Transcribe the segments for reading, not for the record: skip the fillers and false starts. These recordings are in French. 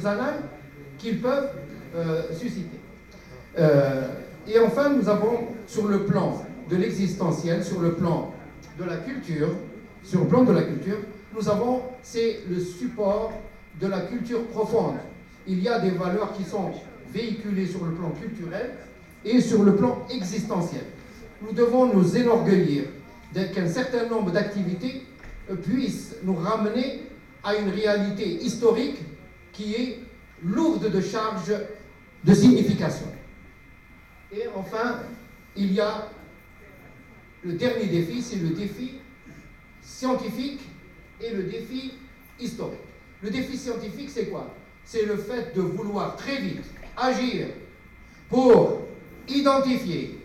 artisanales qu'ils peuvent susciter. Et enfin, nous avons sur le plan de l'existentiel, sur le plan de la culture, nous avons, c'est le support de la culture profonde. Il y a des valeurs qui sont véhiculées sur le plan culturel et sur le plan existentiel. Nous devons nous enorgueillir qu'un certain nombre d'activités puissent nous ramener à une réalité historique qui est lourde de charges de signification. Et enfin, il y a le dernier défi, c'est le défi scientifique et le défi historique. Le défi scientifique, c'est quoi? C'est le fait de vouloir très vite agir pour identifier,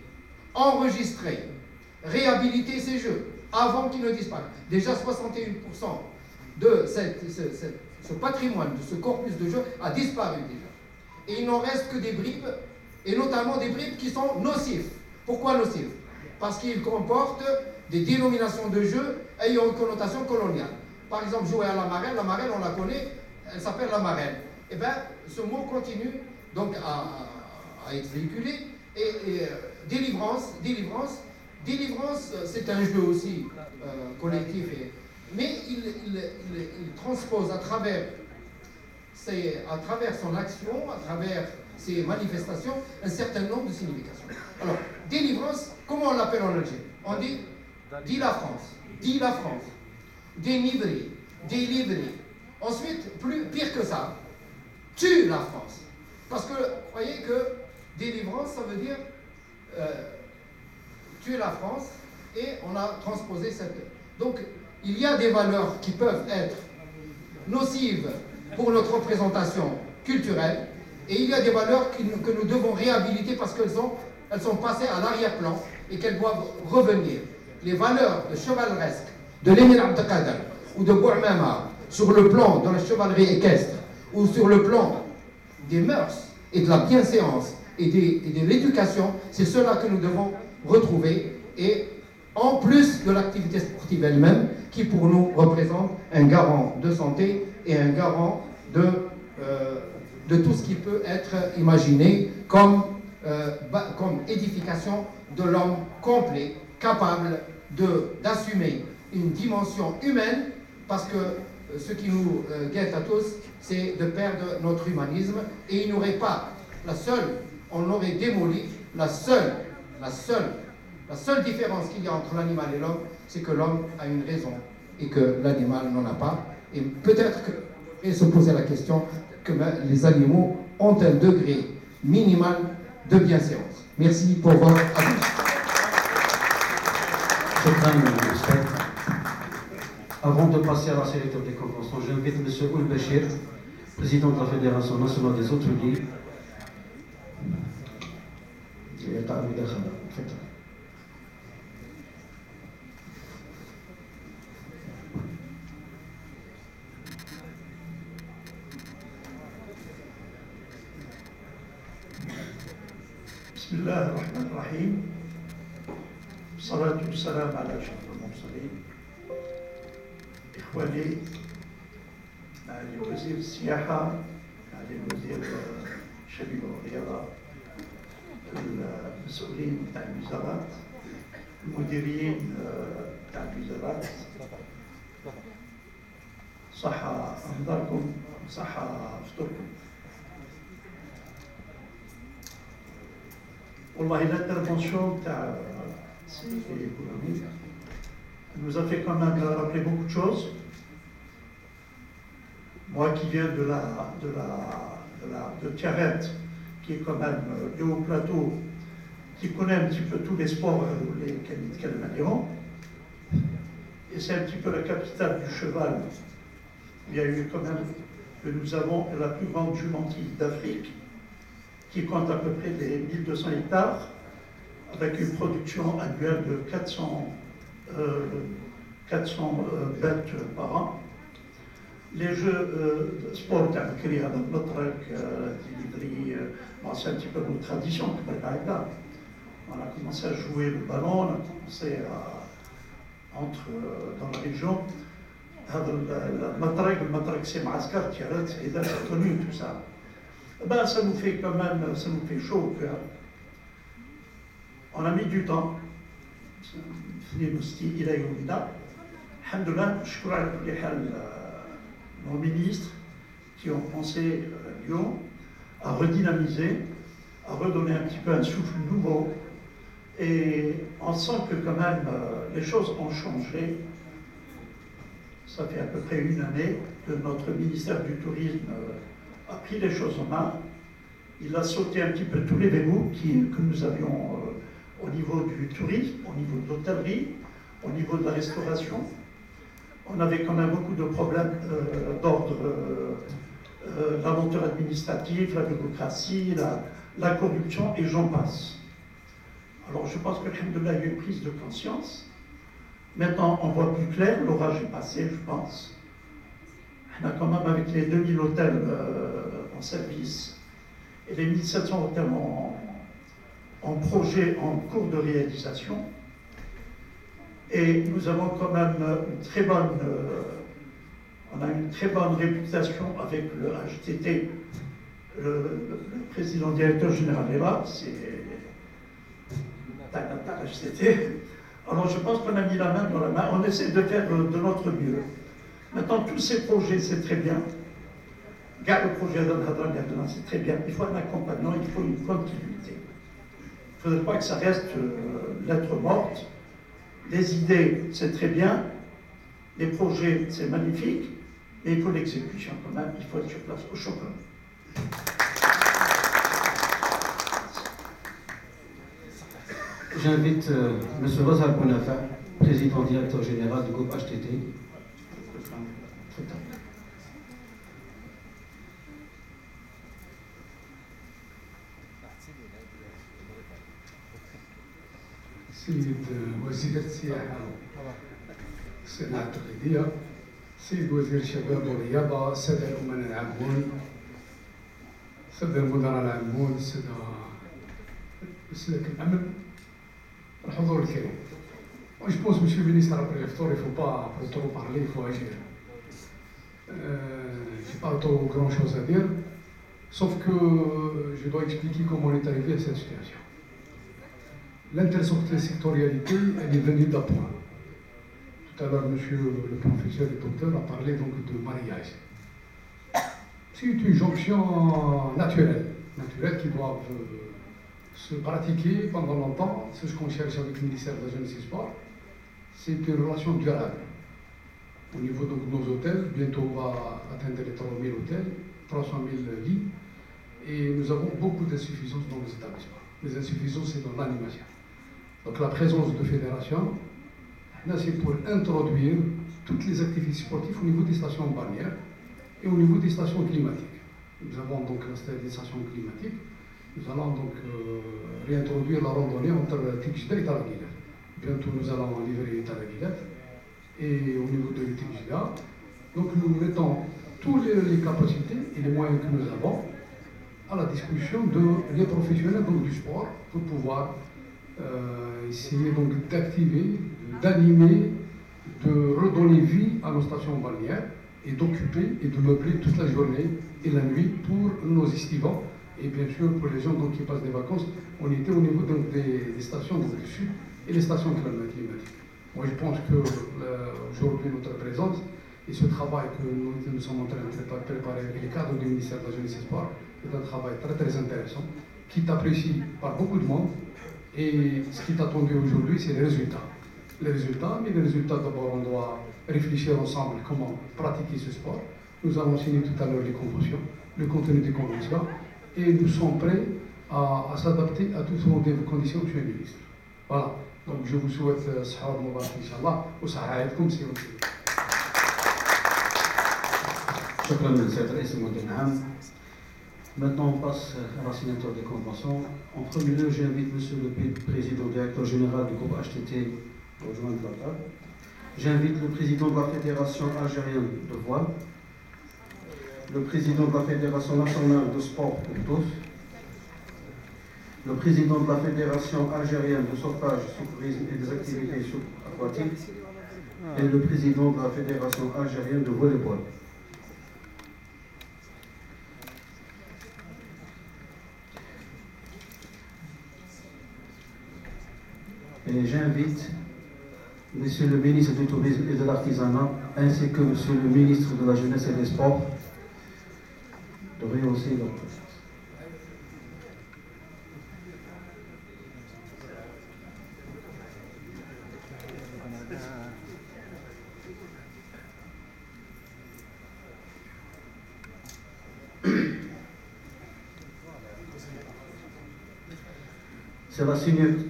enregistrer, réhabiliter ces jeux avant qu'ils ne disparaissent. Déjà 61% de ce patrimoine, de ce corpus de jeux a disparu déjà. Et il n'en reste que des bribes, et notamment des bribes qui sont nocifs. Pourquoi nocifs? Parce qu'ils comportent des dénominations de jeux ayant une connotation coloniale. Par exemple, jouer à la marelle, on la connaît, elle s'appelle la marelle. Et bien, ce mot continue donc à être véhiculé. Et délivrance, c'est un jeu aussi collectif, mais il transpose à travers son action, à travers ses manifestations, un certain nombre de significations. Alors, délivrance, comment on l'appelle en Algérie? On dit la France, délivrer, Ensuite, pire que ça, tue la France. Parce que, vous voyez que délivrance, ça veut dire tuer la France, et on a transposé cette... Donc, il y a des valeurs qui peuvent être nocives pour notre représentation culturelle, et il y a des valeurs que nous devons réhabiliter parce qu'elles sont passées à l'arrière-plan et qu'elles doivent revenir. Les valeurs de chevaleresque de l'émir Abdelkader ou de Bouamama sur le plan de la chevalerie équestre ou sur le plan des mœurs et de la bienséance et de l'éducation, c'est cela que nous devons retrouver, et en plus de l'activité sportive elle-même qui pour nous représente un garant de santé et un garant de tout ce qui peut être imaginé comme édification de l'homme complet, capable d'assumer une dimension humaine, parce que ce qui nous guette à tous, c'est de perdre notre humanisme, et il n'y aurait pas on aurait démoli la seule différence qu'il y a entre l'animal et l'homme, c'est que l'homme a une raison et que l'animal n'en a pas. Et peut-être et se poser la question que les animaux ont un degré minimal de bienséance. Merci pour votre attention. Avant de passer à la série des conventions, j'invite M. Oul Bachir, président de la Fédération nationale des hôteliers. بسم الله الرحمن الرحيم والصلاة والسلام على أشرف المرسلين إخواني معالي وزير السياحة معالي وزير الشباب والرياضة المسؤولين تاع الوزارات المديرين تاع الوزارات صحة أنظاركم صحة فطوركم. والله l'intervention تاع Sylvie Boulami nous a fait quand même rappeler beaucoup de choses. Moi qui viens de Tiaret, qui est quand même de haut plateau, qui connaît un petit peu tous les sports, les Calmanions, et c'est un petit peu la capitale du cheval. Il y a eu quand même que nous avons la plus grande jumentière d'Afrique, qui compte à peu près les 1200 hectares, avec une production annuelle de 400 bêtes par an. Les jeux de sport, c'est un petit peu notre tradition. On a commencé à jouer le ballon, on a commencé à entrer dans la région. المطرق سي معسكر تيارات سيدات connu tout ça. Ben, ça nous fait quand même, ça nous fait chaud au cœur. On a mis du temps. إلى يومنا الحمد لله نشكر على كل حال nos ministres qui ont pensé Lyon à redynamiser, à redonner un petit peu un souffle nouveau. Et on sent que quand même les choses ont changé. Ça fait à peu près une année que notre ministère du Tourisme a pris les choses en main. Il a sauté un petit peu tous les verrous que nous avions au niveau du tourisme, au niveau de l'hôtellerie, au niveau de la restauration. On avait quand même beaucoup de problèmes d'ordre, la lenteur administrative, la bureaucratie, la corruption, et j'en passe. Alors je pense que alhamdoulilah, il y a eu une prise de conscience. Maintenant, on voit plus clair, l'orage est passé, je pense. On a quand même, avec les 2000 hôtels en service et les 1700 hôtels en projet, en cours de réalisation. Et nous avons quand même une très bonne réputation avec le HTT. Le président directeur général est là, c'est HTT. Alors je pense qu'on a mis la main dans la main, on essaie de faire de notre mieux. Maintenant, tous ces projets, c'est très bien. Garde le projet d'Al-Hadran, c'est très bien. Il faut un accompagnement, il faut une continuité. Il ne faudrait pas que ça reste lettre morte. Les idées, c'est très bien. Les projets, c'est magnifique. Mais il faut l'exécution quand même. Il faut être sur place au chocolat. J'invite M. Razak Bounafa, président directeur général du groupe HTT. سيد وزير السياحة والصناعة التقليدية، سيد وزير الشباب والرياضة، السادة الأمناء العامون، السادة المدراء العامون، السادة الأمن، الحضور الكريم. Je pense, Monsieur le ministre, après l'effort, il ne faut pas trop parler, il faut agir. Je n'ai pas trop grand chose à dire, sauf que je dois expliquer comment on est arrivé à cette situation. L'intersectorialité, elle est venue d'appoint. Tout à l'heure, monsieur le professeur et docteur a parlé donc de mariage. C'est une jonction naturelle qui doit se pratiquer pendant longtemps. C'est ce qu'on cherche avec le ministère de la Jeunesse et du Sport. C'est une relation durable. Au niveau donc, de nos hôtels, bientôt on va atteindre les 3000 hôtels, 300 000 lits, et nous avons beaucoup d'insuffisances dans les établissements. Les insuffisances, c'est dans l'animation. Donc la présence de fédérations, là c'est pour introduire toutes les activités sportives au niveau des stations balnéaires et au niveau des stations climatiques. Nous avons donc des stations climatiques. Nous allons donc réintroduire la randonnée entre Tikjida et Talaguilat. Bientôt nous allons livrer Talaguilat. Et au niveau de Tikjida, donc nous mettons toutes les capacités et les moyens que nous avons à la disposition des professionnels donc, du sport pour pouvoir essayer donc d'activer, d'animer, de redonner vie à nos stations balnéaires et d'occuper et de meubler toute la journée et la nuit pour nos estivants et bien sûr pour les gens donc, qui passent des vacances. On était au niveau donc, des stations donc, du sud et les stations climatiques. Moi je pense que aujourd'hui notre présence et ce travail que nous sommes en train de préparer avec les cadres du ministère de la Jeunesse et du Sport est un travail très très intéressant qui est apprécié par beaucoup de monde. Et ce qui est attendu aujourd'hui, c'est les résultats. Mais les résultats, d'abord, on doit réfléchir ensemble comment pratiquer ce sport. Nous avons signé tout à l'heure les conventions, le contenu des conventions, et nous sommes prêts à s'adapter à toutes vos conditions, Monsieur le ministre. Voilà. Donc je vous souhaite Sahar Moubarak, Inch'Allah, ou Sahaïdkoum, si vous voulez. شكرا للسيد رئيس المجمع. Maintenant, on passe à la signature des conventions. En premier lieu, j'invite Monsieur le Président directeur général du groupe HTT à rejoindre la table. J'invite le Président de la Fédération algérienne de voile, le Président de la Fédération nationale de sport pour tous, le Président de la Fédération algérienne de sauvetage, secourisme et des activités aquatiques, et le président de la Fédération algérienne de volleyball. Et j'invite Monsieur le ministre du Tourisme et de l'Artisanat, ainsi que Monsieur le ministre de la Jeunesse et des Sports, de rehausser leur présence.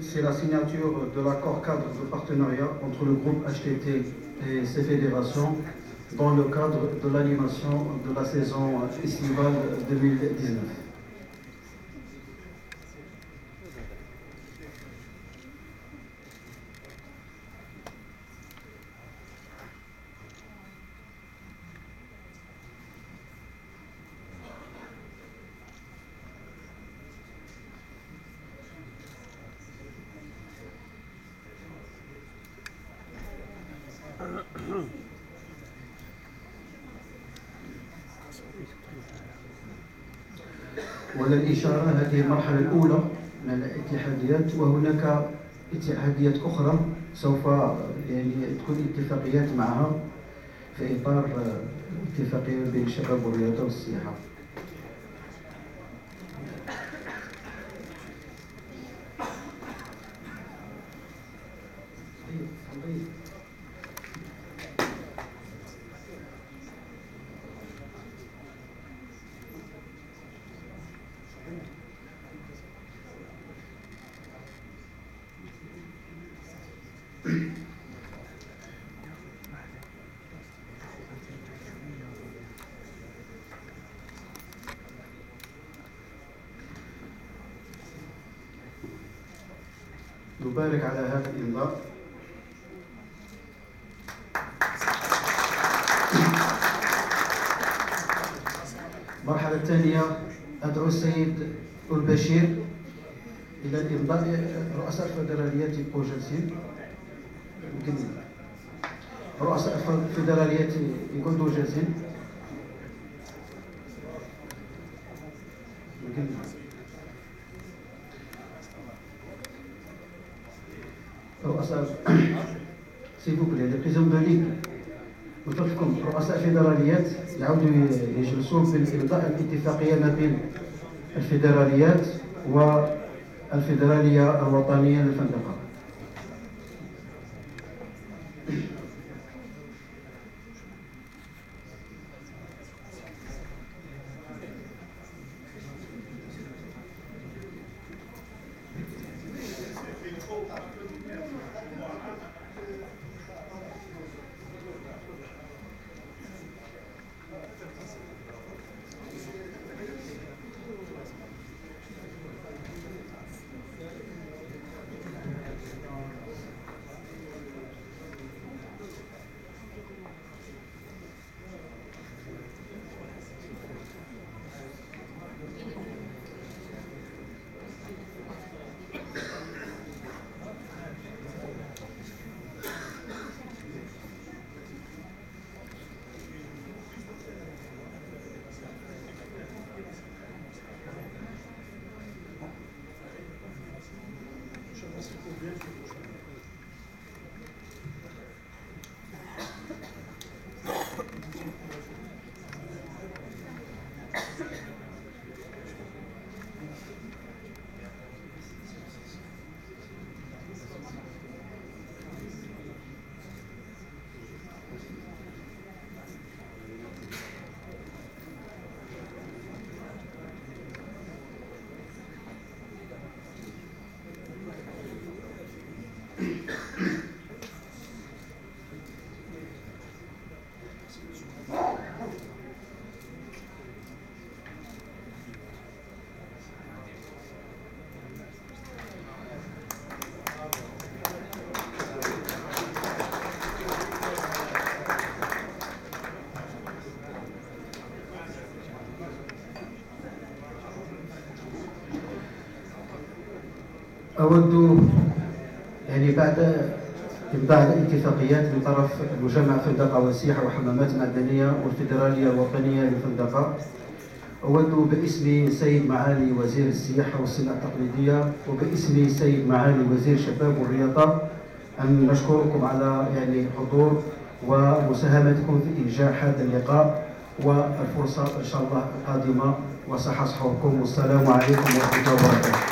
C'est la signature de l'accord cadre de partenariat entre le groupe HTT et ses fédérations dans le cadre de l'animation de la saison estivale 2019. وللإشارة هذه المرحلة الأولى من الاتحاديات، وهناك اتحاديات أخرى سوف تكون اتفاقيات معها في إطار اتفاقية بين الشباب والرياضة والسياحة. نبارك على هذا الإمضاء. المرحلة الثانية أدعو السيد البشير إلى الإمضاء. رؤساء الفيدراليات يبقوا جالسين، رؤساء الفيدراليات يقعدوا جالسين. رؤساء سيبوكلي لي بريزون دو ليغ نطلبكم رؤساء الفيدراليات يعاودوا يجلسوا بالإمضاء الاتفاقية ما بين الفيدراليات والفيدرالية الوطنية للفندقة. أود بعد إمضاء الاتفاقيات من طرف مجمع فندقة وسياحة وحمامات معدنية والفيدرالية الوطنية للفندقة. أود باسم سيد معالي وزير السياحة والصناعة التقليدية وباسم سيد معالي وزير الشباب والرياضة أن نشكركم على الحضور ومساهمتكم في إنجاح هذا اللقاء، والفرصة إن شاء الله القادمة، وصحة صحوركم، والسلام عليكم ورحمة الله وبركاته.